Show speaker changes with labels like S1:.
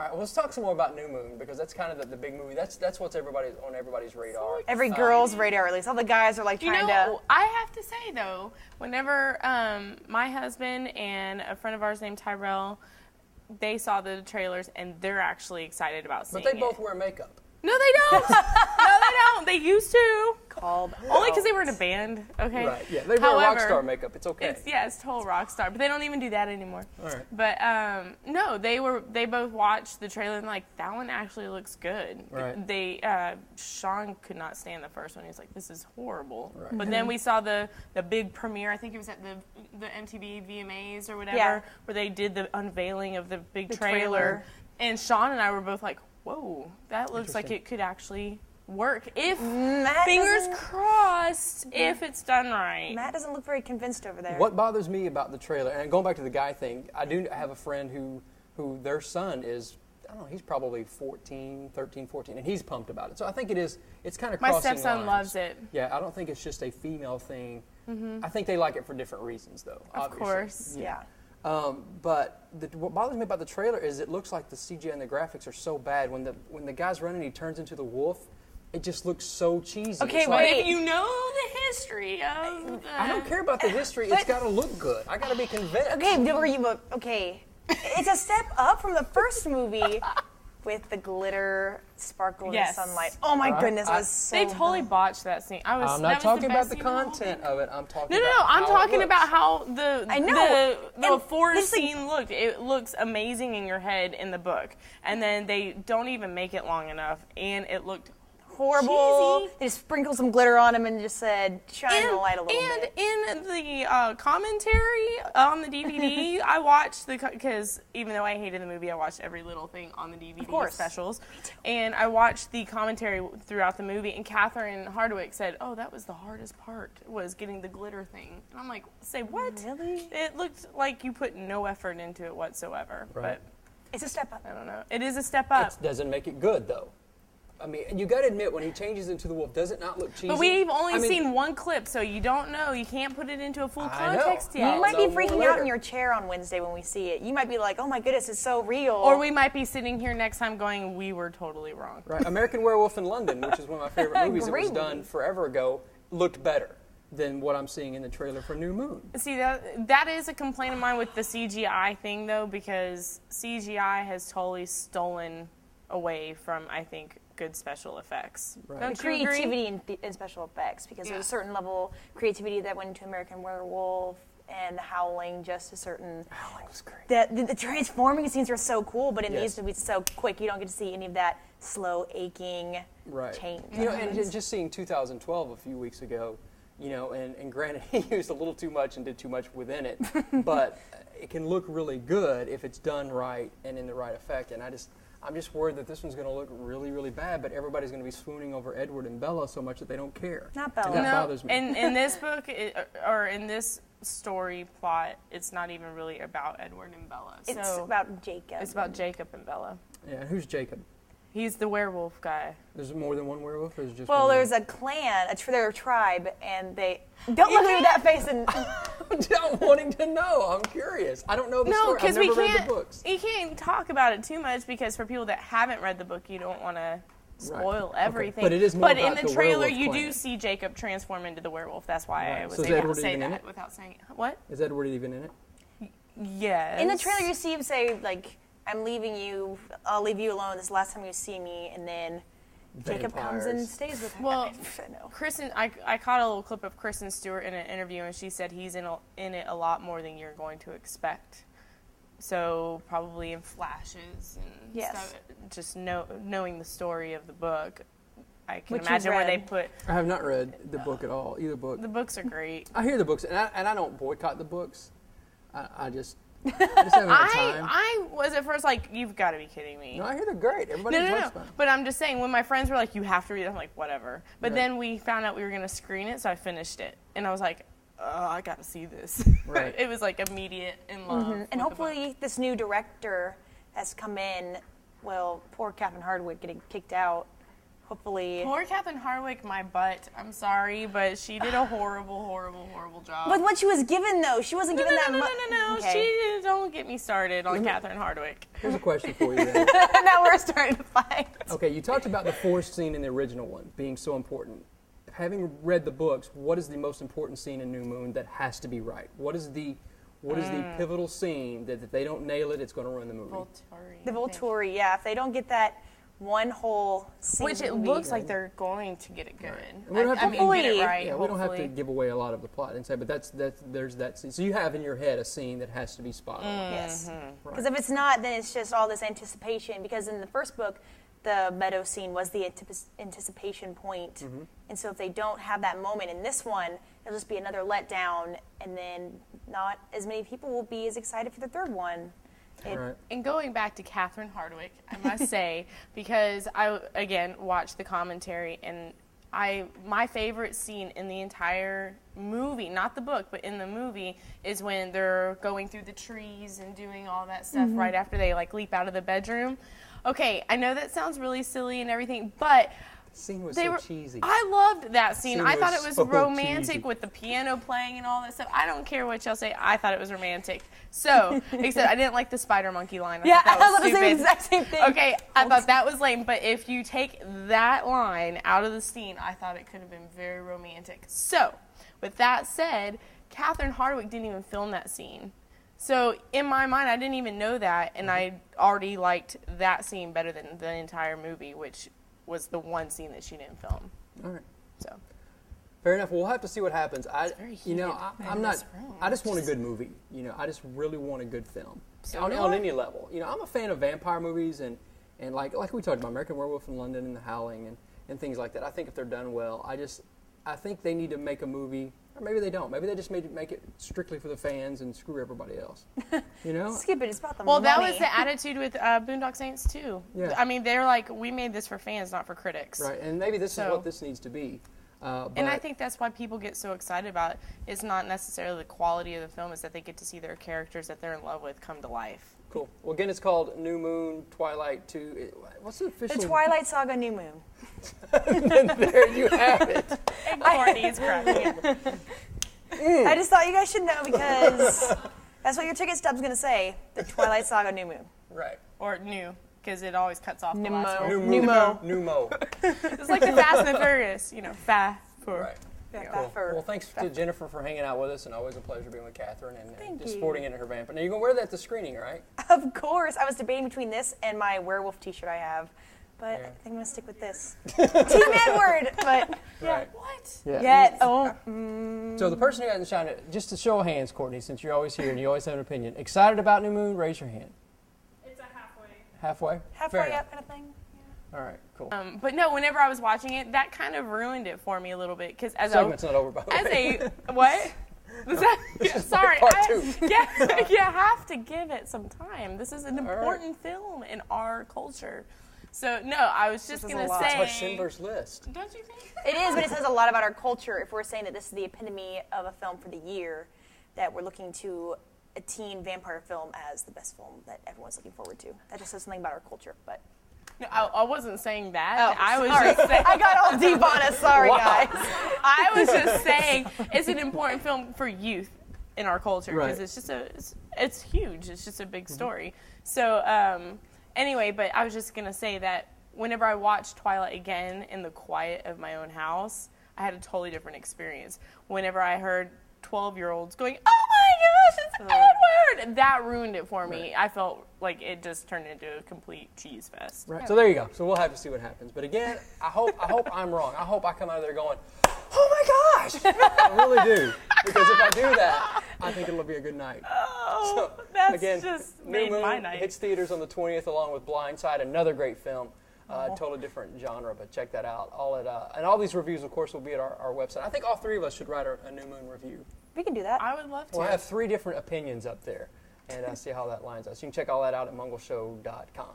S1: All right, well, let's talk some more about New Moon, because that's kind of the big movie. That's what's on everybody's radar.
S2: Every girl's radar, at least. All the guys are like trying to...
S3: I have to say, though, whenever my husband and a friend of ours named Tyrell, they saw the trailers, and they're actually excited about seeing it.
S1: But they both wear makeup.
S3: No, they don't. No, they don't. They used to.
S2: Called
S3: Only because they were in a band, okay?
S1: Right, yeah. They wear rock star makeup. It's okay.
S3: It's total rock star. But they don't even do that anymore.
S1: All right.
S3: But, no, they both watched the trailer and like, that one actually looks good.
S1: Right.
S3: Sean could not stand the first one. He was like, this is horrible.
S1: Right.
S3: But then we saw the big premiere. I think it was at the MTV VMAs or whatever, where they did the unveiling of the big trailer. And Sean and I were both like, whoa, that looks like it could actually work. If, fingers crossed, if it's done right.
S2: Matt doesn't look very convinced over there.
S1: What bothers me about the trailer, and going back to the guy thing, I do have a friend who their son is, I don't know, he's probably 13, 14, and he's pumped about it. So I think it's kind of crossing lines.
S3: My stepson loves it.
S1: Yeah, I don't think it's just a female thing. I think they like it for different reasons, though, obviously.
S2: Of course, yeah.
S1: But what bothers me about the trailer is it looks like the CGI and the graphics are so bad. When the guy's running, he turns into the wolf. It just looks so cheesy.
S3: Okay, but if you know the history of
S1: I don't care about the history. It's got to look good. I got to be convinced.
S2: Okay, it's a step up from the first movie with the glitter, sparkle, and sunlight. Oh my goodness, it was so
S3: They totally botched that scene.
S1: I'm not talking about the content of it. I'm talking about
S3: I'm talking about how the forest
S2: scene
S3: looked. It looks amazing in your head in the book. And then they don't even make it long enough, and it looked
S2: horrible.
S3: cheesy.
S2: They just sprinkled some glitter on him and just said, shine the light a little bit.
S3: And in the commentary on the DVD, I watched because even though I hated the movie, I watched every little thing on the DVD specials. And I watched the commentary throughout the movie, and Kathryn Hardwicke said, oh, that was the hardest part, was getting the glitter thing. And I'm like, say what?
S2: Really?
S3: It looked like you put no effort into it whatsoever.
S1: Right.
S3: But
S2: it's a step up.
S3: I don't know. It is a step up.
S1: It doesn't make it good, though. I mean, you got to admit, when he changes into the wolf, does it not look cheesy?
S3: But we've only seen one clip, so you don't know. You can't put it into a full context yet.
S2: You might be freaking out in your chair on Wednesday when we see it. You might be like, oh my goodness, it's so real.
S3: Or we might be sitting here next time going, we were totally wrong.
S1: Right. American Werewolf in London, which is one of my favorite movies that was done forever ago, looked better than what I'm seeing in the trailer for New Moon.
S3: See, that is a complaint of mine with the CGI thing, though, because CGI has totally stolen away from, I think, good special effects.
S1: Right.
S3: Don't
S2: the
S3: you
S2: creativity in special effects, because there's a certain level of creativity that went into American Werewolf and The Howling, just a certain...
S1: Howling was great.
S2: The transforming scenes are so cool, but it needs to be so quick. You don't get to see any of that slow, aching change.
S1: You know, and just seeing 2012 a few weeks ago, you know, and granted, he used a little too much and did too much within it, but it can look really good if it's done right and in the right effect, and I'm just worried that this one's going to look really, really bad, but everybody's going to be swooning over Edward and Bella so much that they don't care.
S2: Not Bella.
S1: And that bothers me.
S3: In this book, or in this story plot, it's not even really about Edward and Bella.
S2: It's about Jacob.
S3: It's about Jacob and Bella.
S1: Yeah, and who's Jacob?
S3: He's the werewolf guy.
S1: There's more than one werewolf, or is it just
S2: well,
S1: one?
S2: There's a clan, their tribe, and they... Don't look at me with that face and...
S1: I'm wanting to know. I'm curious. I don't know the story. I've never read the books.
S3: You can't talk about it too much, because for people that haven't read the book, you don't want to spoil everything.
S1: Okay. But it is more about
S3: in the trailer, you
S1: clan.
S3: do see Jacob transform into the werewolf. That's why I was
S1: So
S3: able to say that without saying it. What?
S1: Is Edward even in it?
S3: Yes.
S2: In the trailer, you see him say, like, I'm leaving you, I'll leave you alone, this is the last time you see me, and then Jacob comes and stays with her.
S3: Well, Kristen, I caught a little clip of Kristen Stewart in an interview, and she said he's in it a lot more than you're going to expect. So probably in flashes and stuff, just knowing the story of the bock, I can imagine where they put...
S1: I have not read the book at all, either book.
S3: The books are great.
S1: I hear the books, and I don't boycott the books. I just haven't had time.
S3: I was at first like, you've got to be kidding me.
S1: No, I hear they're great. Everybody talks about them.
S3: But I'm just saying, when my friends were like, you have to read it, I'm like, whatever. But then we found out we were going to screen it, so I finished it. And I was like, oh, I got to see this.
S1: Right.
S3: It was like immediate in love.
S2: And hopefully this new director has come in, well, poor Kathryn Hardwicke getting kicked out. hopefully.
S3: Poor Kathryn Hardwicke, my butt. I'm sorry, but she did a horrible, horrible, horrible job.
S2: But what she was given, though, she wasn't given that much.
S3: No. Okay. Don't get me started on Kathryn Hardwicke.
S1: Here's a question for you then.
S2: Now we're starting to fight.
S1: Okay, you talked about the forest scene in the original one being so important. Having read the books, what is the most important scene in New Moon that has to be right? What is the pivotal scene that if they don't nail it, it's going to ruin the movie?
S2: The Volturi, yeah. If they don't get that one whole scene,
S3: which it looks like they're going to get it good.
S1: Right.
S3: Get it right.
S1: Yeah, we don't have to give away a lot of the plot and say, but there's that scene. So you have in your head a scene that has to be spot on.
S2: Yes. Because if it's not, then it's just all this anticipation. Because in the first book, the meadow scene was the anticipation point. And so if they don't have that moment in this one, it'll just be another letdown, and then not as many people will be as excited for the third one.
S3: And going back to Kathryn Hardwicke, I must say, because I, again, watched the commentary, and my favorite scene in the entire movie, not the book, but in the movie, is when they're going through the trees and doing all that stuff right after they leap out of the bedroom. Okay, I know that sounds really silly and everything, but
S1: the scene was so cheesy.
S3: I loved that scene. I thought it was
S1: so
S3: romantic
S1: cheesy.
S3: with the piano playing and all that stuff. I don't care what y'all say. I thought it was romantic. So, except I didn't like the spider monkey line. I thought that was
S2: I was
S3: stupid.
S2: the exact same thing.
S3: Okay, I thought that was lame. But if you take that line out of the scene, I thought it could have been very romantic. So, with that said, Kathryn Hardwicke didn't even film that scene. So in my mind, I didn't even know that, and I already liked that scene better than the entire movie, which was the one scene that she didn't film.
S1: All right.
S3: So
S1: fair enough. We'll have to see what happens.
S3: I'm
S1: not. I just want a good movie. I just really want a good film on any level. I'm a fan of vampire movies and like we talked about American Werewolf in London and The Howling and things like that. I think if they're done well, I think they need to make a movie. Or maybe they don't. Maybe they just make it strictly for the fans and screw everybody else.
S2: Skip it. It's about the money.
S3: Well, that was the attitude with Boondock Saints too.
S1: Yeah.
S3: I mean, they're like, we made this for fans, not for critics.
S1: Right, and maybe this is what this needs to be.
S3: And I think that's why people get so excited about it. It's not necessarily the quality of the film; it's that they get to see their characters that they're in love with come to life.
S1: Cool. Well, again, it's called New Moon, Twilight 2. What's the official?
S2: The Twilight Saga New Moon.
S1: There you have it.
S3: And Courtney's cracking.
S2: I just thought you guys should know because that's what your ticket stub's going to say. The Twilight Saga New Moon.
S1: Right.
S3: Or new, because it always cuts off the last one.
S1: Pneumo.
S3: It's like the Fast and the Furious, fa for.
S1: Right.
S2: Yeah,
S1: cool. Well, thanks to Jennifer for hanging out with us, and always a pleasure being with Kathryn and just
S2: you.
S1: sporting into her vamp. Now, you're going to wear that at the screening, right?
S2: Of course. I was debating between this and my werewolf t-shirt I have, but I think I'm going to stick with this. Team Edward, but
S1: right.
S3: What?
S2: Yeah.
S1: So the person who hasn't shined it, just to show of hands, Courtney, since you're always here and you always have an opinion, excited about New Moon, raise your hand.
S3: It's a halfway.
S1: Halfway?
S2: Halfway up kind of thing.
S1: All right, cool.
S3: But no, whenever I was watching it, that kind of ruined it for me a little bit. Because as
S1: segment's not over, by the way.
S3: What? Sorry.
S1: Part two.
S3: You have to give it some time. This is an important film in our culture. So, no, I was just going to say.
S1: That's like Schindler's List.
S3: Don't you think?
S2: It is, but it says a lot about our culture if we're saying that this is the epitome of a film for the year, that we're looking to a teen vampire film as the best film that everyone's looking forward to. That just says something about our culture, but.
S3: No, I wasn't saying that.
S2: Oh,
S3: I was
S2: sorry.
S3: just saying.
S2: I got all deep on us. Sorry, guys.
S3: I was just saying it's an important film for youth in our culture because it's just it's huge. It's just a big story. So anyway, but I was just gonna say that whenever I watched Twilight again in the quiet of my own house, I had a totally different experience. Whenever I heard 12-year-olds going, "Oh my gosh, it's Edward!" That ruined it for me. I felt like it just turned into a complete cheese fest.
S1: Right. So there you go. So we'll have to see what happens. But again, I hope I'm wrong. I hope I come out of there going, "Oh my gosh!" I really do. Because if I do that, I think it'll be a good night.
S3: Oh, that's just made
S1: New Moon
S3: my night.
S1: hits theaters on the 20th, along with Blindside, another great film. Totally different genre, but check that out. And all these reviews, of course, will be at our website. I think all three of us should write a New Moon review.
S2: We can do that.
S3: I would love to.
S1: We'll have 3 different opinions up there, and see how that lines up. So you can check all that out at MungleShow.com.